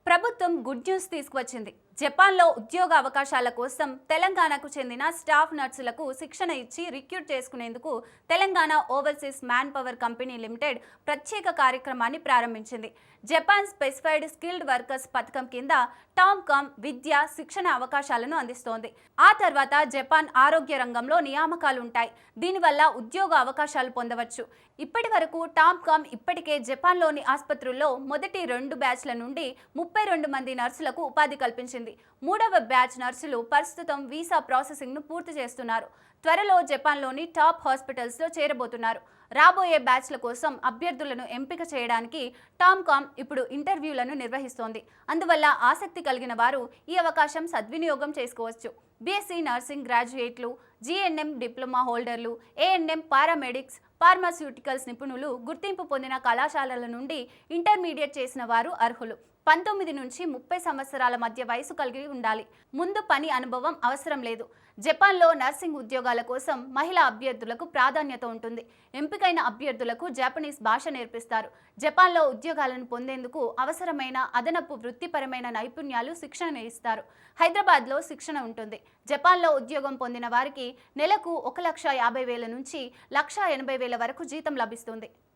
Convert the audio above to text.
ప్రభుత్వం good news తీసుకువచ్చింది. జపాన్లో ఉద్యోగ అవకాశాల కోసం తెలంగాణకు చెందిన స్టాఫ్ నర్సులకు శిక్షణ ఇచ్చి రిక్రూట్ చేసుకునేందుకు Telangana overseas man power company limited ప్రత్యేక కార్యక్రమాన్ని ప్రారంభించింది. జపాన్ స్పెసిఫైడ్ స్కిల్డ్ వర్కర్స్ పథకం కింద టామ్కామ్ విద్య శిక్షణ అవకాశాలను అందిస్తోంది. ఆ తర్వాత జపాన్ ఆరోగ్య రంగంలో నియామకాలు ఉంటాయి. దీనివల్ల ఉద్యోగ అవకాశాలు పొందవచ్చు. ఇప్పటి వరకు టామ్కామ్ ఇప్పటికే జపాన్లోని ఆసుపత్రుల్లో మొదటి 2 బ్యాచ్ల నుండి 32 మంది నర్సులకు ఉపాధి కల్పించింది. 3వ బ్యాచ్ నర్సులు ప్రస్తుతం వీసా ప్రాసెసింగ్ను పూర్తి చేస్తున్నారు. త్వరలో జపాన్లోని టాప్ హాస్పిటల్స్లో చేరబోతున్నారు. రాబోయే బ్యాచ్ల కోసం అభ్యర్థులను ఎంపిక చేయడానికి టామ్కామ్ ఇప్పుడు ఇంటర్వ్యూలను నిర్వహిస్తోంది. అందువల్ల ఆసక్తి కలిగిన వారు ఈ అవకాశం సద్వినియోగం చేసుకోవచ్చు. బీఎస్సీ నర్సింగ్ గ్రాడ్యుయేట్లు, జీఎన్ఎం డిప్లొమా హోల్డర్లు, ఏఎన్ఎం పారామెడిక్స్, ఫార్మాస్యూటికల్స్ నిపుణులు, గుర్తింపు పొందిన కళాశాలల నుండి ఇంటర్మీడియట్ చేసిన వారు అర్హులు. 19 నుంచి 30 సంవత్సరాల మధ్య వయసు కలిగి ఉండాలి. ముందు పని అనుభవం అవసరం లేదు. జపాన్లో నర్సింగ్ ఉద్యోగాల కోసం మహిళా అభ్యర్థులకు ప్రాధాన్యత ఉంటుంది. ఎంపికైన అభ్యర్థులకు జపనీస్ భాష నేర్పిస్తారు. జపాన్లో ఉద్యోగాలను పొందేందుకు అవసరమైన అదనపు వృత్తిపరమైన నైపుణ్యాలు శిక్షణ ఇస్తారు. హైదరాబాద్లో శిక్షణ ఉంటుంది. జపాన్లో ఉద్యోగం పొందిన వారికి నెలకు 1,50,000 నుంచి 1,80,000 వరకు జీతం లభిస్తుంది.